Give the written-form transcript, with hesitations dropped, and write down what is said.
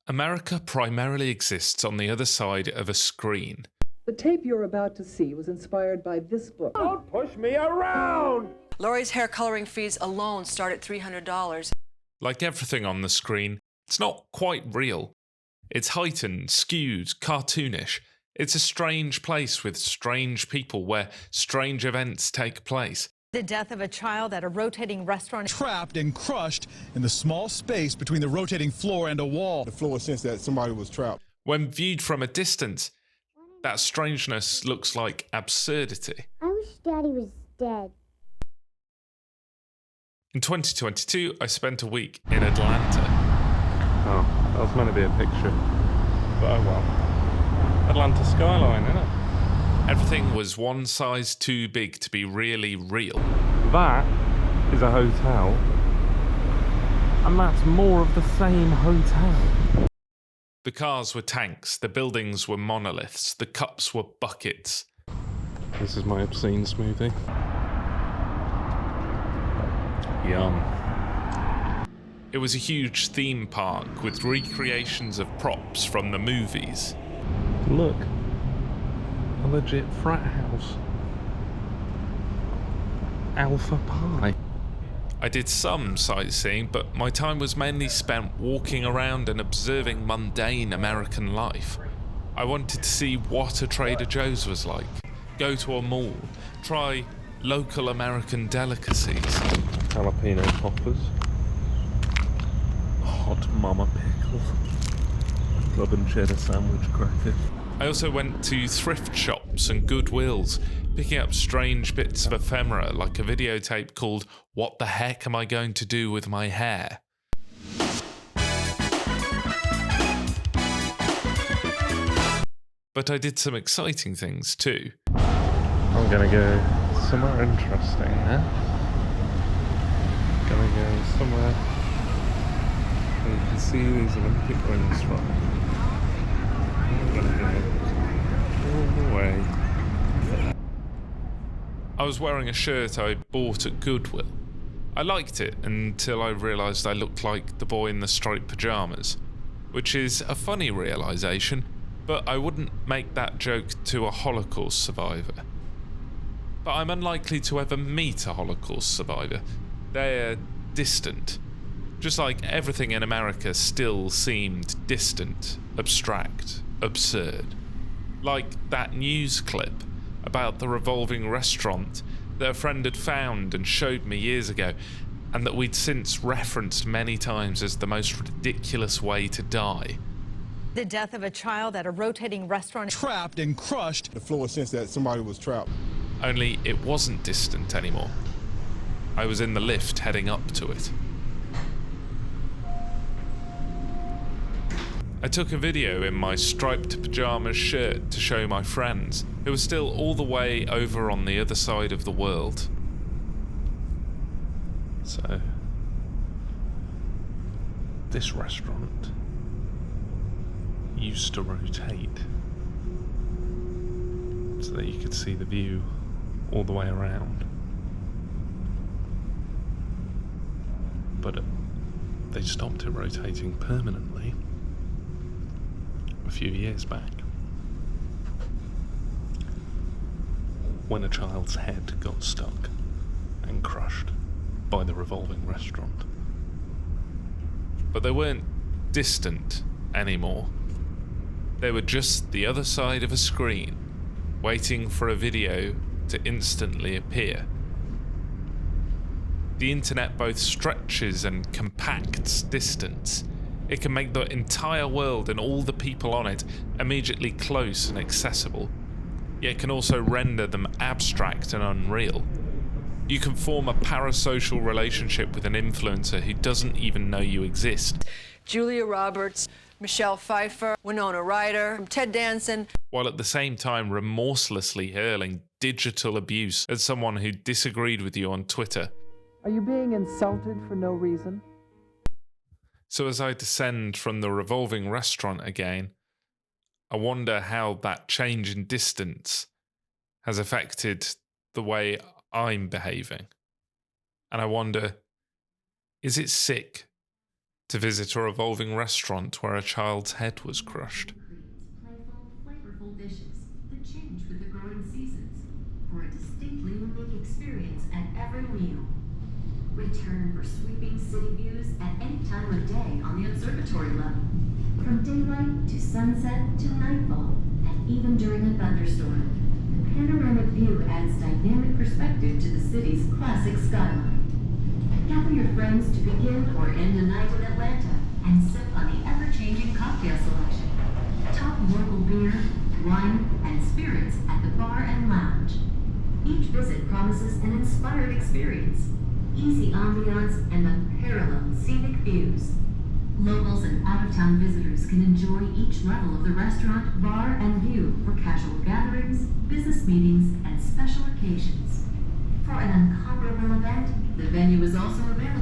America primarily exists on the other side of a screen. The tape you're about to see was inspired by this book. Don't push me around! Lori's hair coloring fees alone start at $300. Like everything on the screen, it's not quite real. It's heightened, skewed, cartoonish. It's a strange place with strange people where strange events take place. The death of a child at a rotating restaurant. Trapped and crushed in the small space between the rotating floor and a wall. The floor sensed that somebody was trapped. When viewed from a distance, that strangeness looks like absurdity. I wish Daddy was dead. In 2022, I spent a week in Atlanta. Oh, that was meant to be a picture. But oh well. Atlanta skyline, innit? Everything was one size too big to be really real. That is a hotel. And that's more of the same hotel. The cars were tanks, the buildings were monoliths, the cups were buckets. This is my obscene smoothie. Yum. It was a huge theme park with recreations of props from the movies. Look. A legit frat house. Alpha Pi. I did some sightseeing, but my time was mainly spent walking around and observing mundane American life. I wanted to see what a Trader Joe's was like, go to a mall, try local American delicacies. Jalapeno poppers. Hot mama pickle. Club and cheddar sandwich cracker. I also went to thrift shops and Goodwills, picking up strange bits of ephemera like a videotape called What the Heck Am I Going to Do With My Hair? But I did some exciting things too. I'm gonna go somewhere interesting now. Gonna go somewhere where you can see these Olympic rings from. I'm gonna go all the way. I was wearing a shirt I bought at Goodwill. I liked it until I realised I looked like the boy in the striped pyjamas, which is a funny realisation, but I wouldn't make that joke to a Holocaust survivor. But I'm unlikely to ever meet a Holocaust survivor. They're distant. Just like everything in America still seemed distant, abstract, absurd. Like that news clip about the revolving restaurant that a friend had found and showed me years ago, and that we'd since referenced many times as the most ridiculous way to die. The death of a child at a rotating restaurant. Trapped and crushed. The floor sensed that somebody was trapped. Only it wasn't distant anymore. I was in the lift heading up to it. I took a video in my striped pyjamas shirt to show my friends, who were still all the way over on the other side of the world. So, this restaurant used to rotate so that you could see the view all the way around. But they stopped it rotating permanently a few years back when a child's head got stuck and crushed by the revolving restaurant. But they weren't distant anymore. They were just the other side of a screen, waiting for a video to instantly appear. The internet both stretches and compacts distance. It can make the entire world and all the people on it immediately close and accessible, yet can also render them abstract and unreal. You can form a parasocial relationship with an influencer who doesn't even know you exist. Julia Roberts, Michelle Pfeiffer, Winona Ryder, Ted Danson. While at the same time remorselessly hurling digital abuse at someone who disagreed with you on Twitter. Are you being insulted for no reason? So as I descend from the revolving restaurant again, I wonder how that change in distance has affected the way I'm behaving. And I wonder, is it sick to visit a revolving restaurant where a child's head was crushed. Playful, flavorful dishes that change with the growing seasons for a distinctly unique experience at every meal. Return for sweeping city views at any time of day on the observatory level. From daylight to sunset to nightfall, and even during a thunderstorm, the panoramic view adds dynamic perspective to the city's classic skyline. Gather your friends to begin or end a night in Atlanta and sip on the ever-changing cocktail selection. Top local beer, wine, and spirits at the bar and lounge. Each visit promises an inspired experience, easy ambiance, and unparalleled scenic views. Locals and out-of-town visitors can enjoy each level of the restaurant, bar, and view for casual gatherings, business meetings, and special occasions. For an incomparable event, the venue is also available